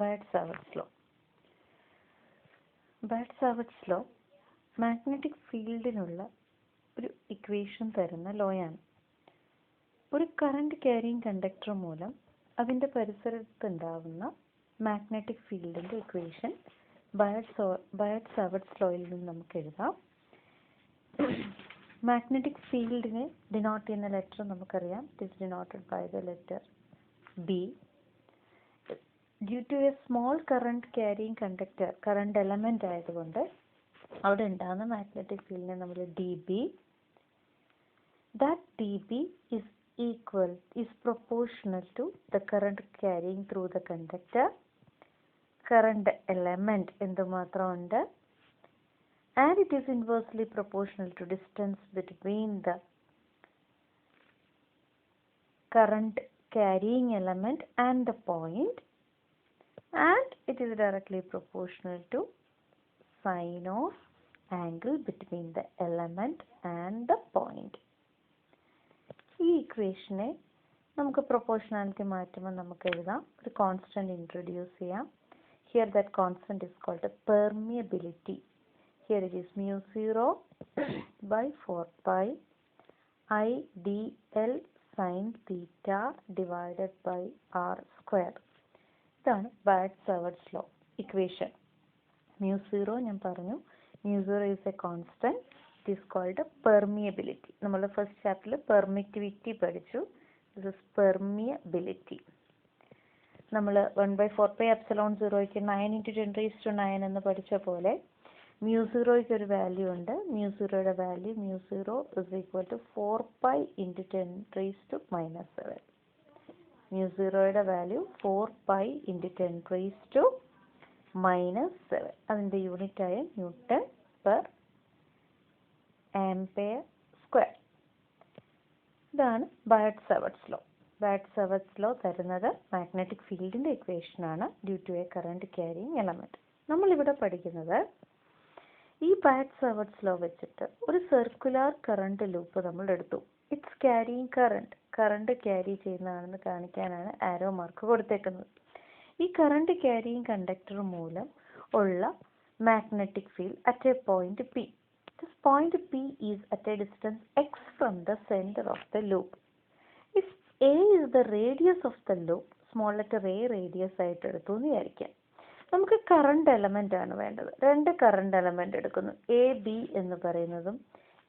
ബയർഡ്-സാവർട്ട്സ് law. Biot Savart's law magnetic ഫീൽഡിനുള്ള ഒരു equation തരുന്ന ലോയാണ്. ഒരു കറണ്ട് ക്യാരിയിങ് കണ്ടക്ടർ മൂലം അതിൻ്റെ പരിസരത്തുണ്ടാവുന്ന മാഗ്നറ്റിക് ഫീൽഡിൻ്റെ ഇക്വേഷൻ ബയർഡ്-സാവർട്ട്സ് ലോയിൽ നിന്ന് നമുക്ക് എഴുതാം. മാഗ്നറ്റിക് ഫീൽഡിനെ ഡിനോട്ട് ചെയ്യുന്ന ലെറ്റർ നമുക്കറിയാം. It is denoted by the letter B. Due to a small current carrying conductor, current element ആയതുകൊണ്ട് അവിടെ ഉണ്ടാകുന്ന മാഗ്നറ്റിക് ഫീൽഡിനെ നമ്മൾ D B. That dB is proportional to the current carrying through the conductor. Current element എന്തുമാത്രമുണ്ട്, and it is inversely proportional to distance between the current carrying element and the point, and it is directly proportional to sine of angle between the element and the point. ഈ ഇക്വേഷനെ നമുക്ക് proportionality മാറ്റുമ്പോൾ നമുക്ക് എഴുതാം. ഒരു constant introduce ചെയ്യാം. Here that constant is called permeability. Here it is mu0 by 4 pi I dl sin theta divided by r square. ഇതാണ് Biot Savart's law equation. mu0 ഞാൻ പറഞ്ഞു, mu0 is a constant. It is called permeability. നമ്മൾ first ചാപ്റ്ററിൽ permittivity പഠിച്ചു. This is permeability. നമ്മൾ 1/4 pi epsilon 0ക്ക് 9 × 10⁻⁹ എന്ന് പഠിച്ച പോലെ mu0ക്ക് ഒരു വാല്യൂ ഉണ്ട്. mu0യുടെ value mu0 is equal to 4 pi × 10⁻⁻⁷. mu0യുടെ വാല്യൂ 4 pi × 10⁻⁻⁷. അതിൻ്റെ യൂണിറ്റായ ന്യൂട്ടൺ പെർ ആംപിയർ സ്ക്വയർ. ഇതാണ് ബയർഡ്-സാവർട്ട്സ് ലോ. ബയർഡ്-സാവർട്ട്സ് ലോ തരുന്നത് മാഗ്നറ്റിക് ഫീൽഡിൻ്റെ ഇക്വേഷനാണ് due to a current carrying element. നമ്മളിവിടെ പഠിക്കുന്നത് ഈ ബയർഡ്-സാവർട്ട്സ് ലോ വെച്ചിട്ട് ഒരു സർക്കുലർ കറണ്ട് ലൂപ്പ് നമ്മൾ എടുത്തു. ഇറ്റ്സ് ക്യാരിയിങ് കറണ്ട് ക്യാരി ചെയ്യുന്നതാണെന്ന് കാണിക്കാനാണ് ആരോ മാർക്ക് കൊടുത്തേക്കുന്നത്. ഈ കറണ്ട് ക്യാരിയിങ് കണ്ടക്ടർ മൂലം ഉള്ള magnetic field at A point P. This point P is at a distance x from the center of the loop. If A is the radius of the loop, small letter a radius ആയിട്ട് എടുത്തു എന്ന് വിചാരിക്കാം. നമുക്ക് current element ആണ് വേണ്ടത്. രണ്ട് current element എടുക്കുന്നു. A B എന്ന് പറയുന്നതും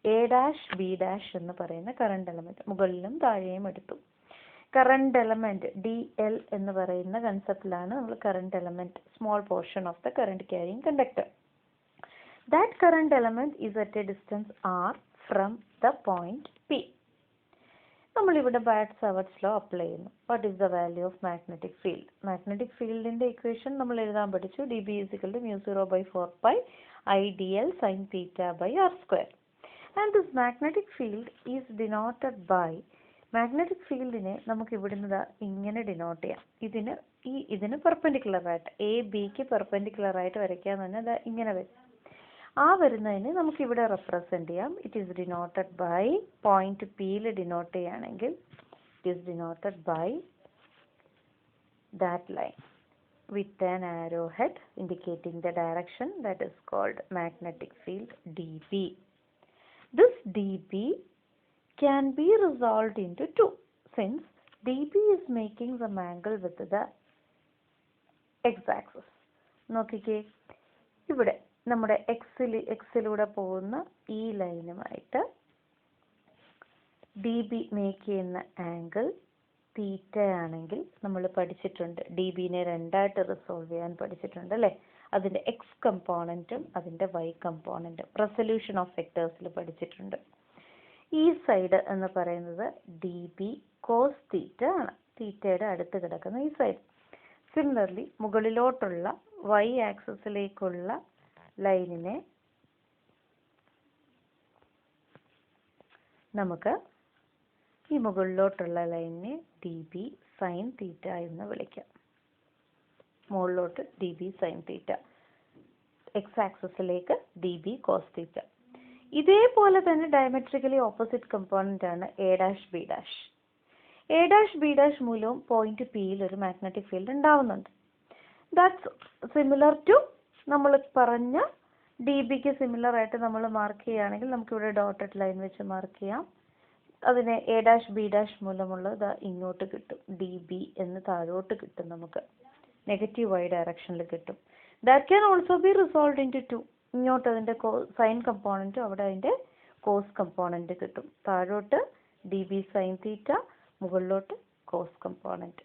എ ഡാഷ് ബി ഡാഷ് എന്ന് പറയുന്ന കറണ്ട് എലമെൻ്റ് മുകളിലും താഴെയും എടുത്തു. കറണ്ട് എലമെൻ്റ് ഡി എൽ എന്ന് പറയുന്ന കൺസെപ്റ്റിലാണ് നമ്മൾ current element, small portion of the current carrying conductor. That current element is at a distance r from the point P. നമ്മളിവിടെ Biot Savart's law apply ചെയ്യുന്നു. What is the value of magnetic field? Magnetic ഫീൽഡിൻ്റെ equation നമ്മൾ എഴുതാൻ പഠിച്ചു. dB is equal to mu0 by 4 pi I dl sin theta by r square. And this magnetic field is denoted by, magnetic ഫീൽഡിനെ നമുക്ക് ഇവിടുന്ന് ഇങ്ങനെ denote ചെയ്യാം. ഇതിന് പെർപെൻഡിക്കുലർ ആയിട്ട് എ ബിക്ക് പെർപെൻഡിക്കുലർ ആയിട്ട് വരയ്ക്കാന്ന് പറഞ്ഞാൽ ഇങ്ങനെ വരും. ആ വരുന്നതിന് നമുക്കിവിടെ റെപ്രസെൻ്റ് ചെയ്യാം. It is denoted by, point പിയിൽ ഡിനോട്ട് ചെയ്യുകയാണെങ്കിൽ it is denoted by that line with an arrow head indicating the direction that is called magnetic field D B. This D B can be resolved into 2 since D B is making some angle with the X axis. നോക്കിക്കേ, ഇവിടെ നമ്മുടെ എക്സിലൂടെ പോകുന്ന ഈ ലൈനുമായിട്ട് D B make ചെയ്യുന്ന angle theta ആണെങ്കിൽ നമ്മൾ പഠിച്ചിട്ടുണ്ട്. ഡി ബിനെ രണ്ടായിട്ട് റിസോൾവ് ചെയ്യാൻ പഠിച്ചിട്ടുണ്ട് അല്ലേ? അതിൻ്റെ എക്സ് കമ്പോണൻറ്റും അതിൻ്റെ വൈ കമ്പോണൻറ്റും റെസൊല്യൂഷൻ ഓഫ് വെക്ടേഴ്സിൽ പഠിച്ചിട്ടുണ്ട്. ഈ സൈഡ് എന്ന് പറയുന്നത് ഡി ബി കോസ് തീറ്റ ആണ്, തീറ്റയുടെ അടുത്ത് കിടക്കുന്ന ഈ സൈഡ്. സിമിലർലി മുകളിലോട്ടുള്ള വൈ ആക്സിസിലേക്കുള്ള ലൈനിനെ നമുക്ക് ഈ മുകളിലോട്ടുള്ള ലൈനിനെ ഡി ബി സൈൻ തീറ്റ എന്ന് വിളിക്കാം. മുകളിലോട്ട് D B sine theta, X ആക്സിസിലേക്ക് ഡി ബി കോസ് തീറ്റ. ഇതേപോലെ തന്നെ ഡയമെട്രിക്കലി ഓപ്പോസിറ്റ് കമ്പോണൻ്റ് ആണ് A dash B dash. A dash B dash മൂലവും പോയിന്റ് പിയിൽ ഒരു മാഗ്നറ്റിക് ഫീൽഡ് ഉണ്ടാവുന്നുണ്ട്. ദാറ്റ്സ് സിമിലർ ടു നമ്മൾ പറഞ്ഞ ഡി ബിക്ക് സിമിലർ ആയിട്ട് നമ്മൾ മാർക്ക് ചെയ്യുകയാണെങ്കിൽ നമുക്കിവിടെ ഡോട്ടഡ് ലൈൻ വെച്ച് മാർക്ക് ചെയ്യാം. അതിനെ എ ഡാഷ് ബി ഡാഷ് മൂലമുള്ളത് ഇങ്ങോട്ട് കിട്ടും, ഡി ബി എന്ന് താഴോട്ട് കിട്ടും, നമുക്ക് നെഗറ്റീവ് വൈ ഡയറക്ഷനിൽ കിട്ടും. That can also be resolve into 2. ഇങ്ങോട്ട് അതിൻ്റെ സൈൻ കമ്പോണൻറ്റും അവിടെ അതിൻ്റെ കോസ് കമ്പോണൻറ്റ് കിട്ടും. താഴോട്ട് ഡി ബി സൈൻ തീറ്റ, മുകളിലോട്ട് കോസ് കമ്പോണൻറ്റ്.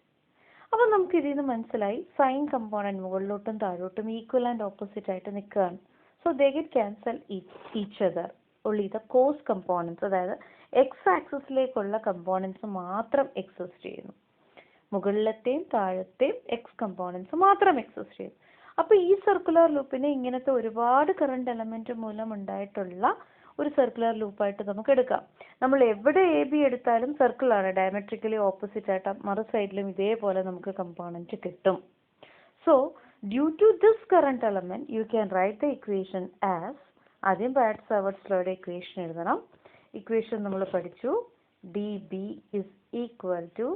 അപ്പോൾ നമുക്ക് ഇതിൽ നിന്ന് മനസ്സിലായി സൈൻ കമ്പോണൻറ്റ് മുകളിലോട്ടും താഴോട്ടും ഈക്വൽ ആൻഡ് ഓപ്പോസിറ്റ് ആയിട്ട് നിൽക്കുകയാണ്. So they get cancel each other. Only the cos components, അതായത് എക്സ് ആക്സിസിലേക്കുള്ള കമ്പോണൻസ് മാത്രം എക്സിസ്റ്റ് ചെയ്യുന്നു, മുകളിലത്തെയും താഴത്തെയും എക്സ് കമ്പോണൻസ് മാത്രം എക്സിസ്റ്റ് ചെയ്യുന്നു. അപ്പോൾ ഈ സർക്കുലർ ലൂപ്പിനെ ഇങ്ങനത്തെ ഒരുപാട് കറണ്ട് എലമെന്റ് മൂലം ഉണ്ടായിട്ടുള്ള ഒരു സർക്കുലർ ലൂപ്പായിട്ട് നമുക്ക് എടുക്കാം. നമ്മൾ എവിടെ എ ബി എടുത്താലും സർക്കിളാണ്, ഡയമെട്രിക്കലി ഓപ്പോസിറ്റ് ആയിട്ട് മറു സൈഡിലും ഇതേപോലെ നമുക്ക് കമ്പോണൻറ്റ് കിട്ടും. So due to this current element you can write the equation as, ആദ്യം ബാറ്റ്-സാവേർട്ട്സ് ലോയുടെ ഇക്വേഷൻ എഴുതണം. ഇക്വേഷൻ നമ്മൾ പഠിച്ചു, D B is equal to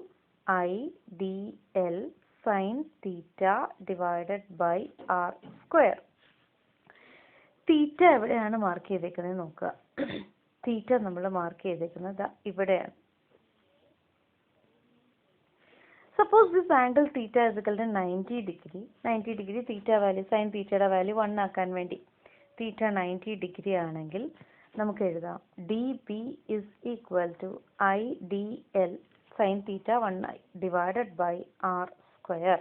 I D L sine theta divided by R square. Theta എവിടെയാണ് mark ചെയ്തേക്കുന്നത് നോക്കുക. Theta നമ്മൾ mark ചെയ്തേക്കുന്നത് ഇവിടെയാണ്. Suppose this angle theta is equal to 90 degree. 90 degree theta value, sine തീറ്റയുടെ value 1 ആക്കാൻ വേണ്ടി theta 90 degree ആണെങ്കിൽ നമുക്ക് എഴുതാം D B is equal to I D L sine theta 1i divided by R square.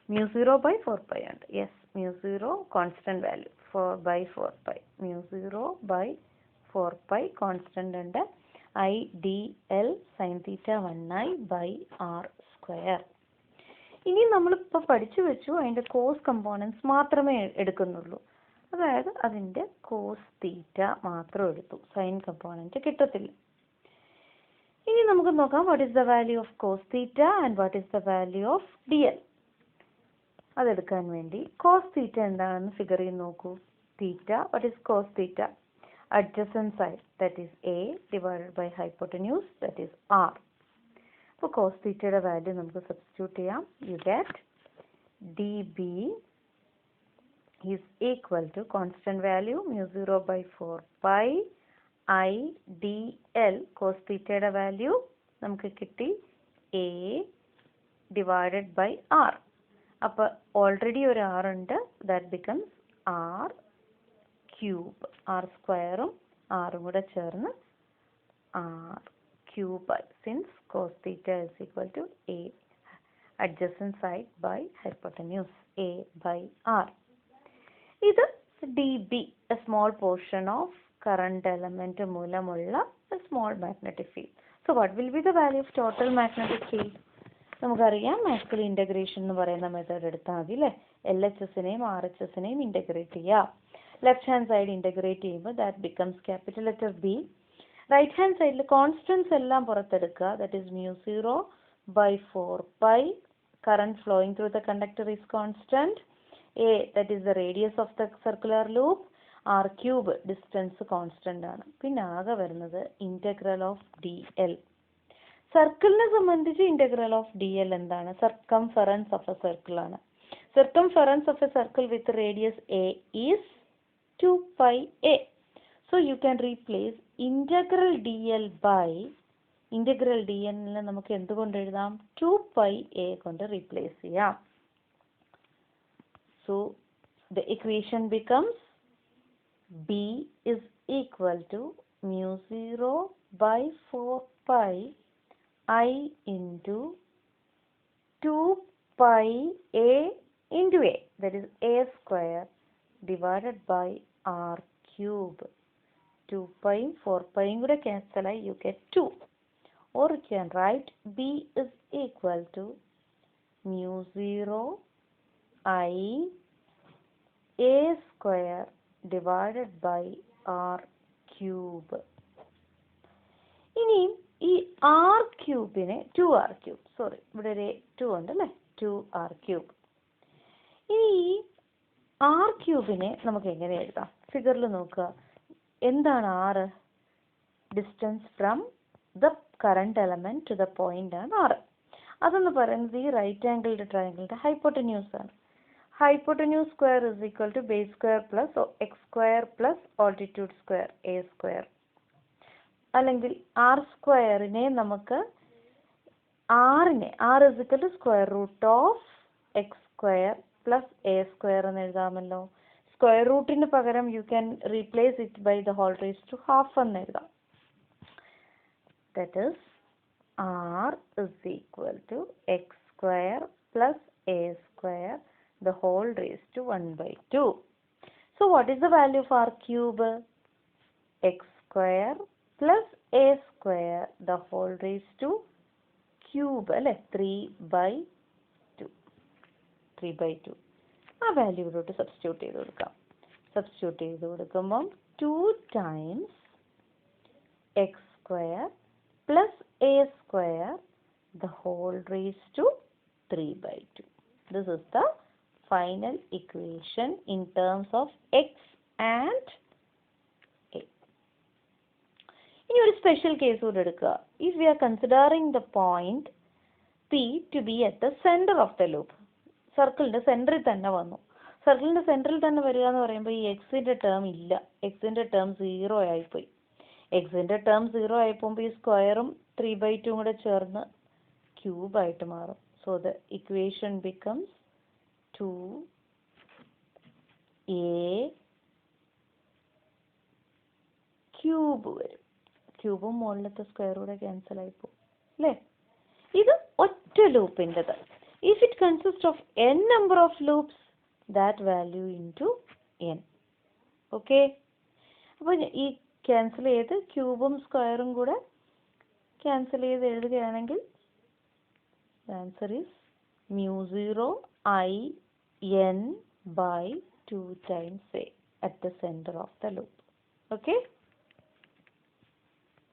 mu 0 by 4 pi ഉണ്ട്. Yes, mu 0 constant value 4 by 4 pi. mu 0 by 4 pi constant ഉണ്ട്. I D L sine theta 1i by R square. ഇനി നമ്മളിപ്പോൾ പഠിച്ചു വെച്ചു അതിൻ്റെ cos components മാത്രമേ എടുക്കുന്നുള്ളൂ, അതായത് അതിൻ്റെ കോസ് തീറ്റ മാത്രം എടുത്തു, സൈൻ കമ്പോണൻറ്റ് കിട്ടത്തില്ല. ഇനി നമുക്ക് നോക്കാം what is the value of cos theta and what is the value of D L. അതെടുക്കാൻ വേണ്ടി കോസ് തീറ്റ എന്താണെന്ന് ഫിഗർ ചെയ്ത് നോക്കൂ. Theta, what is cos theta? Adjacent side, that is A divided by hypotenuse, that is R. അപ്പോൾ cos തീറ്റയുടെ value നമുക്ക് substitute ചെയ്യാം. You get D B is equal to constant value mu 0 by 4 pi I D L. Cos തീറ്റയുടെ value നമുക്ക് കിട്ടി A divided by R. അപ്പോൾ already ഒരു R ഉണ്ട്, that becomes R cube. R സ്ക്വയറും ആറും കൂടെ ചേർന്ന് R cube, since cos theta is equal to A adjacent side by hypotenuse, A by R. ഇത് D B, a small portion of current element മൂലമുള്ള a small magnetic field. So what will be the value of total magnetic field? നമുക്കറിയാം Maxwell integration എന്ന് പറയുന്ന method എടുത്താൽ മതി അല്ലേ. L H എസിനെയും R H എസിനെയും ഇൻ്റഗ്രേറ്റ് ചെയ്യാം. ലെഫ്റ്റ് ഹാൻഡ് സൈഡ് ഇൻ്റഗ്രേറ്റ് ചെയ്യുമ്പോൾ that becomes capital letter B. Right hand സൈഡിൽ കോൺസ്റ്റൻസ് എല്ലാം പുറത്തെടുക്കുക, that is mu 0 by 4 pi. Current flowing through the conductor is constant. A, that is the radius of the circular loop. R cube, distance constant ആണ്. പിന്നെ ആകെ വരുന്നത് integral of D L. സർക്കിളിനെ സംബന്ധിച്ച് integral of D L എന്താണ്? Circumference of a circle ആണ്. Circumference of a circle with radius A is 2 pi a. So you can replace integral dl by integral dl നെ നമുക്ക് എന്തുകൊണ്ട് എഴുതാം? 2 pi a കൊണ്ട് replace ചെയ്യാം. So the equation becomes b is equal to mu 0 by 4 pi I into 2 pi a into a, that is a square divided by r cube. 2 pi 4 pi കൂടെ cancel ആയി, you get 2. Or you can write b is equal to mu 0 I a square divided by r cube. ഇനി ഈ R ക്യൂബിനെ 2r cube, sorry ഇവിടെ ഒരു 2 ഉണ്ട് അല്ലേ, 2r cube. ഇനി ഈ ആർ ക്യൂബിനെ നമുക്ക് എങ്ങനെ എഴുതാം? ഫിഗറിൽ നോക്കുക, എന്താണ് R? Distance from the current element to the point ആണ് ആറ്. അതെന്ന് പറയുന്നത് ഈ റൈറ്റ് ആംഗിൾഡ് ട്രയാങ്കിളിൻ്റെ ഹൈപ്പോട്ടന്യൂസ് ആണ്. Hypotenuse square is equal to base square plus X square plus altitude square A square. അല്ലെങ്കിൽ ആർ സ്ക്വയറിനെ നമുക്ക് R is equal to square root of X square plus A square എന്ന് എഴുതാമല്ലോ. Square റൂട്ടിന് പകരം you can replace it by the whole raise to half എന്ന് എഴുതാം. That is r is equal to x square plus a square the whole raised to 1/2. So what is the value of r cube? X square plus a square the whole raised to cube അല്ലേ 3/2. ആ value ഇവിടോട്ട് substitute ചെയ്ത് കൊടുക്കാം. Substitute ചെയ്ത് കൊടുക്കുമ്പം 2 times x square plus a square the whole raised to 3/2. This is the final equation in terms of x and a. ഇനി ഒരു special case കൂടെ എടുക്കുക. If we are considering the point P to be at the center of the loop. സർക്കിളിന്റെ സെന്ററിൽ തന്നെ വന്നു. സർക്കിളിന്റെ സെന്ററിൽ തന്നെ വരിക എന്ന് പറയുമ്പോൾ ഈ എക്സിന്റെ ടേം ഇല്ല. എക്സിന്റെ ടേം 0 ആയിപ്പോയി. എക്സിന്റെ ടേം 0 ആയിപ്പോകുമ്പോൾ ഈ സ്ക്വയറും 3/2 കൂടെ ചേർന്ന് ക്യൂബായിട്ട് മാറും. So the equation becomes 2a cube വരും. ക്യൂബും മുകളിലത്തെ സ്ക്വയർ കൂടെ ക്യാൻസൽ ആയിപ്പോകും അല്ലേ. ഇത് ഒറ്റ ലൂപ്പിൻ്റെത്. If it consist of n number of loops, that value into n. Okay, അപ്പോൾ ഈ ക്യാൻസൽ ചെയ്ത് ക്യൂബും സ്ക്വയറും കൂടെ ക്യാൻസൽ ചെയ്ത് എഴുതുകയാണെങ്കിൽ answer is mu0 I n by 2 times a at the center of the loop. Okay.